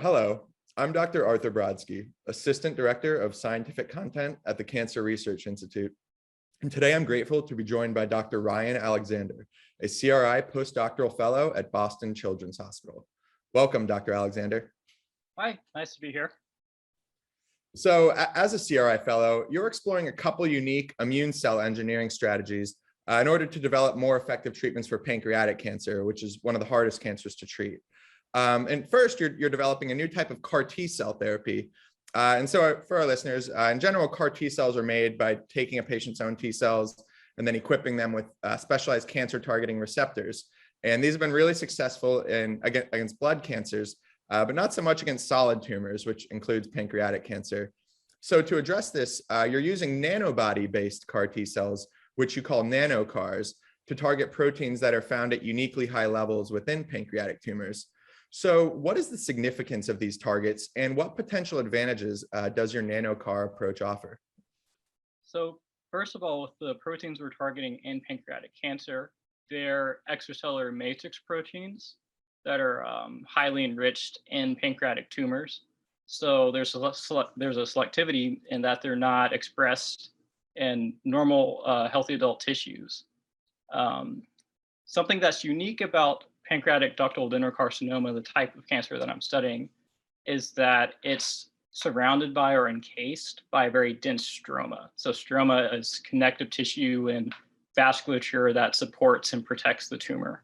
Hello, I'm Dr. Arthur Brodsky, Assistant Director of Scientific Content at the Cancer Research Institute. And today I'm grateful to be joined by Dr. Ryan Alexander, a CRI postdoctoral fellow at Boston Children's Hospital. Welcome, Dr. Alexander. Hi, nice to be here. So as a CRI fellow, you're exploring a couple unique immune cell engineering strategies in order to develop more effective treatments for pancreatic cancer, which is one of the hardest cancers to treat. And first, you're developing a new type of CAR T cell therapy. And so for our listeners, in general, CAR T cells are made by taking a patient's own T cells and then equipping them with specialized cancer targeting receptors. And these have been really successful against blood cancers, but not so much against solid tumors, which includes pancreatic cancer. So to address this, you're using nanobody-based CAR T cells, which you call nanocars, to target proteins that are found at uniquely high levels within pancreatic tumors. So what is the significance of these targets, and what potential advantages does your nanocar approach offer? So first of all, with the proteins we're targeting in pancreatic cancer, they're extracellular matrix proteins that are highly enriched in pancreatic tumors. So there's a selectivity in that they're not expressed in normal healthy adult tissues. Something that's unique about pancreatic ductal adenocarcinoma, the type of cancer that I'm studying, is that it's surrounded by or encased by a very dense stroma. So stroma is connective tissue and vasculature that supports and protects the tumor.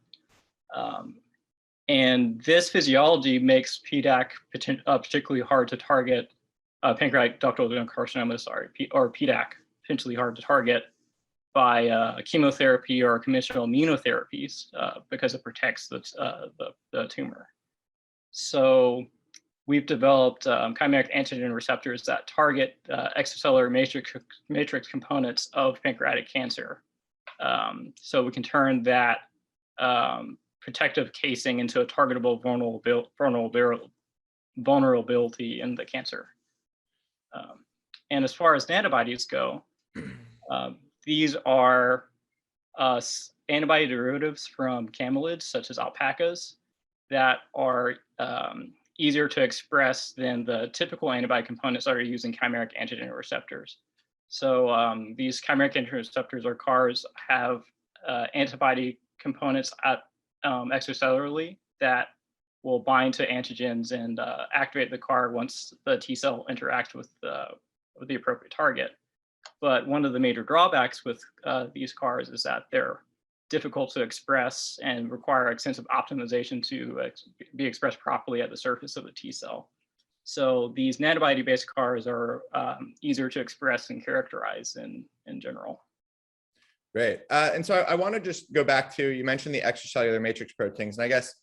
And this physiology makes PDAC particularly hard to target, pancreatic ductal adenocarcinoma, or PDAC potentially hard to target by chemotherapy or conventional immunotherapies because it protects the tumor. So we've developed chimeric antigen receptors that target extracellular matrix components of pancreatic cancer. So we can turn that protective casing into a targetable vulnerability in the cancer. And as far as antibodies go, these are antibody derivatives from camelids, such as alpacas, that are easier to express than the typical antibody components that are using chimeric antigen receptors. So these chimeric antigen receptors, or CARs, have antibody components extracellularly that will bind to antigens and activate the CAR once the T cell interacts with the appropriate target. But one of the major drawbacks with these CARs is that they're difficult to express and require extensive optimization to be expressed properly at the surface of the T cell. So these nanobody-based CARs are easier to express and characterize in general. Great. And so I want to just go back to, you mentioned the extracellular matrix proteins. And I guess,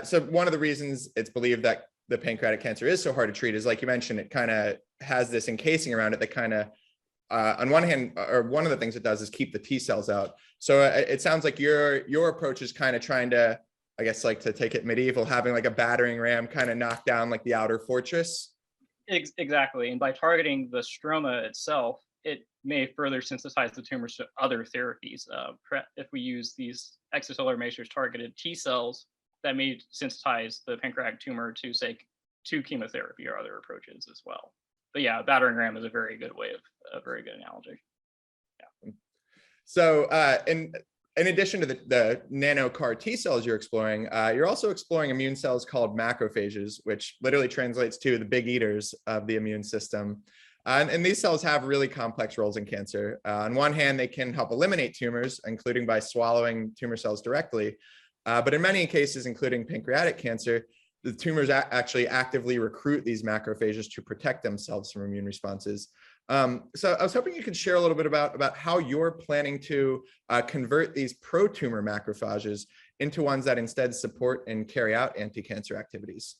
so one of the reasons it's believed that the pancreatic cancer is so hard to treat is, like you mentioned, it kind of has this encasing around it that kind of, on one hand, or one of the things it does is keep the T cells out. So it sounds like your approach is kind of trying to, I guess, like to take it medieval, having like a battering ram kind of knock down like the outer fortress. Exactly. And by targeting the stroma itself, it may further sensitize the tumors to other therapies. If we use these extracellular matrix targeted T cells, that may sensitize the pancreatic tumor to, say, to chemotherapy or other approaches as well. But yeah, a battering ram is a very good analogy. Yeah. So in addition to the nano CAR T cells you're exploring, you're also exploring immune cells called macrophages, which literally translates to the big eaters of the immune system. And these cells have really complex roles in cancer. On one hand, they can help eliminate tumors, including by swallowing tumor cells directly. But in many cases, including pancreatic cancer, the tumors actually actively recruit these macrophages to protect themselves from immune responses. So I was hoping you could share a little bit about how you're planning to convert these pro-tumor macrophages into ones that instead support and carry out anti-cancer activities.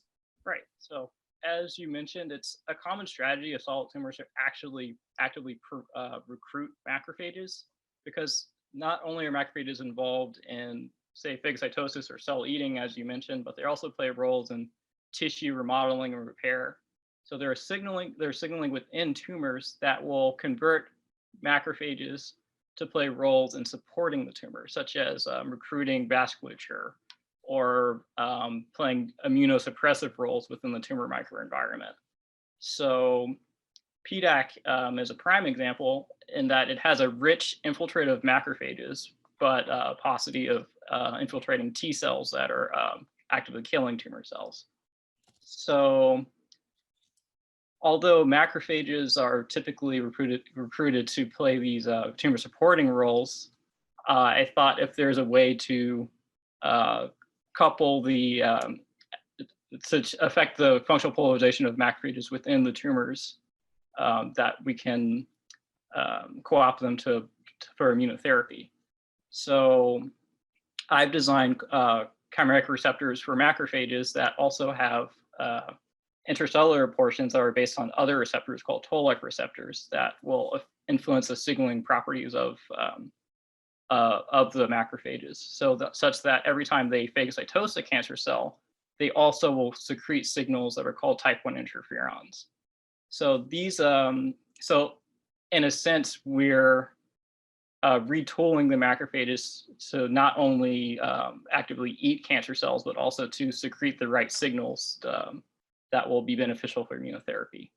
Right. So as you mentioned, it's a common strategy of solid tumors to actually actively recruit macrophages, because not only are macrophages involved in, say, phagocytosis or cell eating, as you mentioned, but they also play roles in tissue remodeling and repair. So they're signaling within tumors that will convert macrophages to play roles in supporting the tumor, such as recruiting vasculature or playing immunosuppressive roles within the tumor microenvironment. So PDAC is a prime example in that it has a rich infiltrative macrophages, but paucity of infiltrating T cells that are actively killing tumor cells. So although macrophages are typically recruited to play these tumor supporting roles, I thought if there's a way to couple the to affect the functional polarization of macrophages within the tumors, that we can co-opt them for immunotherapy. So I've designed chimeric receptors for macrophages that also have intercellular portions that are based on other receptors called toll-like receptors that will influence the signaling properties of the macrophages. So such that every time they phagocytose a cancer cell, they also will secrete signals that are called type 1 interferons. So these, so in a sense, we're retooling the macrophages to not only actively eat cancer cells, but also to secrete the right signals that will be beneficial for immunotherapy.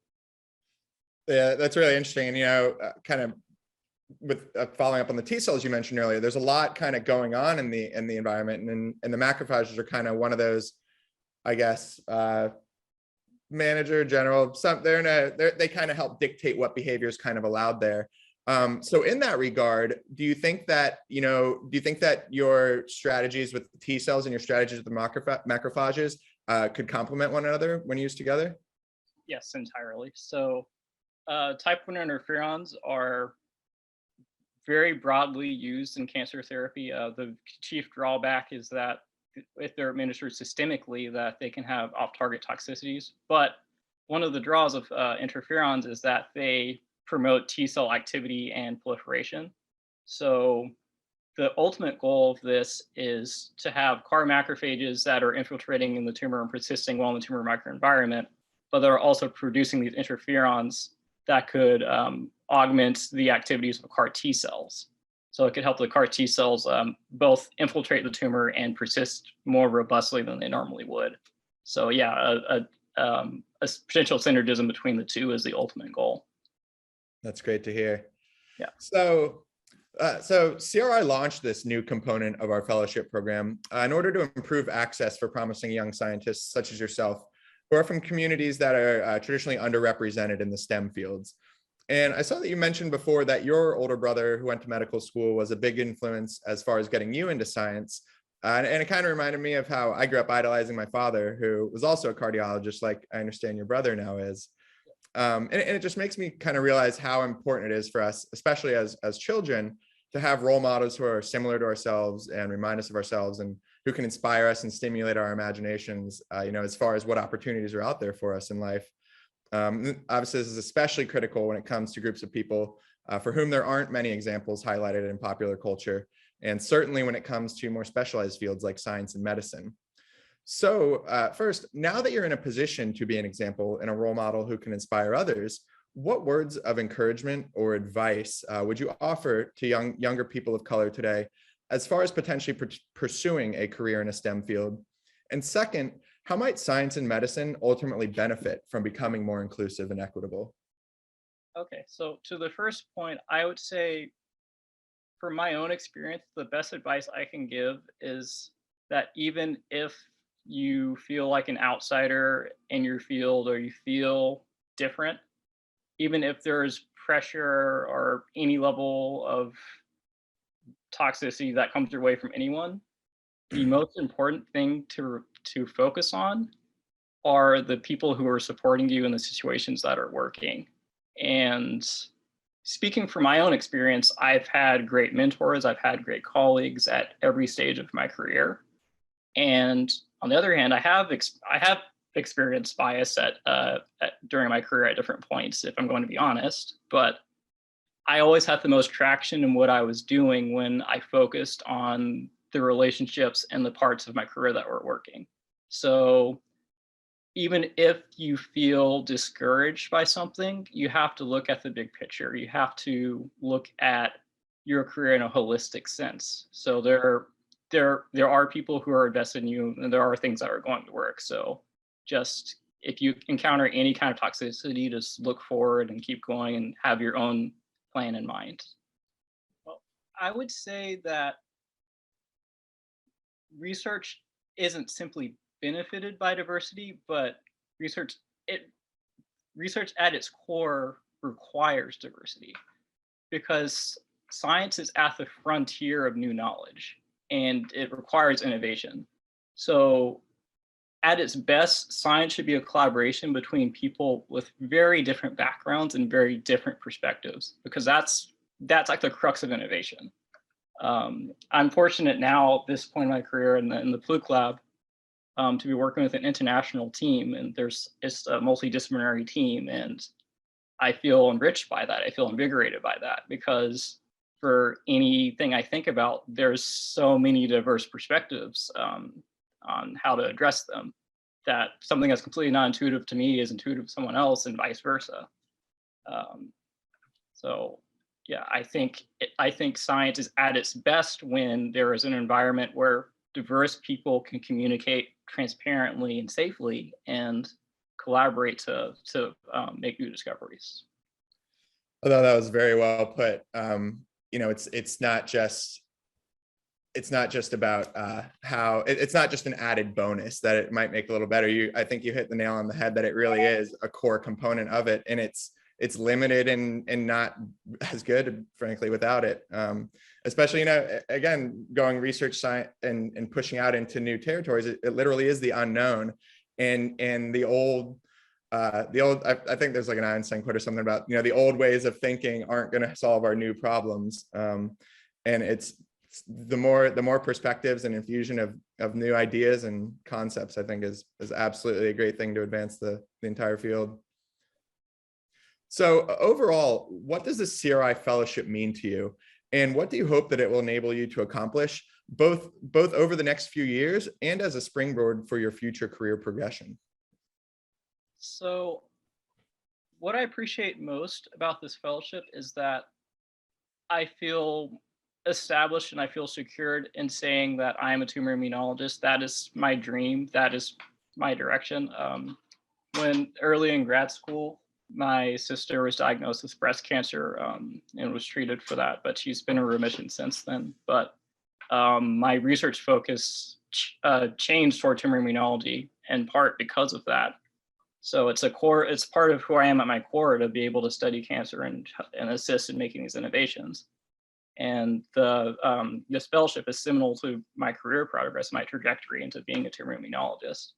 Yeah, that's really interesting. And, kind of with following up on the T cells you mentioned earlier, there's a lot kind of going on in the environment, and the macrophages are kind of one of those, I guess, manager, general, they kind of help dictate what behavior is kind of allowed there. So in that regard, do you think that your strategies with the T cells and your strategies with the macrophages could complement one another when used together? Yes, entirely. So type 1 interferons are very broadly used in cancer therapy. The chief drawback is that if they're administered systemically, that they can have off-target toxicities. But one of the draws of interferons is that they promote T cell activity and proliferation. So the ultimate goal of this is to have CAR macrophages that are infiltrating in the tumor and persisting well in the tumor microenvironment, but that are also producing these interferons that could augment the activities of CAR T cells. So it could help the CAR T cells both infiltrate the tumor and persist more robustly than they normally would. So yeah, a potential synergism between the two is the ultimate goal. That's great to hear. Yeah. So CRI launched this new component of our fellowship program in order to improve access for promising young scientists such as yourself, who are from communities that are traditionally underrepresented in the STEM fields. And I saw that you mentioned before that your older brother who went to medical school was a big influence as far as getting you into science. And it kind of reminded me of how I grew up idolizing my father, who was also a cardiologist, like I understand your brother now is. And it just makes me kind of realize how important it is for us, especially as children, to have role models who are similar to ourselves and remind us of ourselves, and who can inspire us and stimulate our imaginations, as far as what opportunities are out there for us in life. Obviously, this is especially critical when it comes to groups of people for whom there aren't many examples highlighted in popular culture, and certainly when it comes to more specialized fields like science and medicine. So first, now that you're in a position to be an example and a role model who can inspire others, what words of encouragement or advice would you offer to younger people of color today, as far as potentially pursuing a career in a STEM field? And second, how might science and medicine ultimately benefit from becoming more inclusive and equitable? Okay, so to the first point, I would say, from my own experience, the best advice I can give is that even if you feel like an outsider in your field or you feel different, even if there's pressure or any level of toxicity that comes your way from anyone, the most important thing to focus on are the people who are supporting you in the situations that are working. And speaking from my own experience, I've had great mentors, I've had great colleagues at every stage of my career. And on the other hand, I have experienced bias during my career at different points, if I'm going to be honest. But I always had the most traction in what I was doing when I focused on the relationships and the parts of my career that were working. So even if you feel discouraged by something, you have to look at the big picture. You have to look at your career in a holistic sense. So there there are people who are invested in you, and there are things that are going to work. So just if you encounter any kind of toxicity, just look forward and keep going and have your own plan in mind. Well, I would say that research isn't simply benefited by diversity, but research it research at its core requires diversity, because science is at the frontier of new knowledge and it requires innovation. So at its best, science should be a collaboration between people with very different backgrounds and very different perspectives, because that's like the crux of innovation. I'm fortunate now at this point in my career in the Fluke Lab to be working with an international team, and it's a multidisciplinary team, and I feel enriched by that. I feel invigorated by that, because for anything I think about, there's so many diverse perspectives on how to address them, that something that's completely non-intuitive to me is intuitive to someone else, and vice versa. So yeah, I think science is at its best when there is an environment where diverse people can communicate transparently and safely and collaborate to make new discoveries. Although that was very well put. It's not just about how it's not just an added bonus that it might make a little better. I think you hit the nail on the head that it really is a core component of it, and it's limited and not as good, frankly, without it. Especially, again, going research science and pushing out into new territories, it literally is the unknown, and the old. I think there's like an Einstein quote or something about, the old ways of thinking aren't going to solve our new problems. And it's the more perspectives and infusion of new ideas and concepts, I think is absolutely a great thing to advance the entire field. So overall, what does the CRI fellowship mean to you? And what do you hope that it will enable you to accomplish both over the next few years and as a springboard for your future career progression? So what I appreciate most about this fellowship is that I feel established and I feel secured in saying that I am a tumor immunologist. That is my dream. That is my direction. When early in grad school, my sister was diagnosed with breast cancer and was treated for that, but she's been in remission since then. But my research focus changed toward tumor immunology in part because of that. So it's part of who I am at my core, to be able to study cancer and assist in making these innovations. And this fellowship is seminal to my career progress, my trajectory into being a tumor immunologist.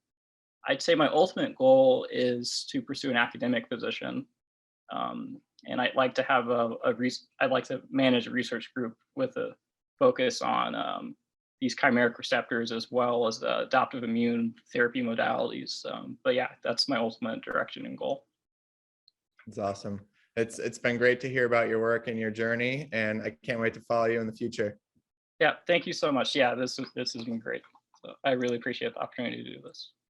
I'd say my ultimate goal is to pursue an academic position, and I'd like to have I'd like to manage a research group with a focus on these chimeric receptors as well as the adaptive immune therapy modalities. But yeah, that's my ultimate direction and goal. It's awesome. It's been great to hear about your work and your journey, and I can't wait to follow you in the future. Yeah, thank you so much. Yeah, this has been great. So I really appreciate the opportunity to do this.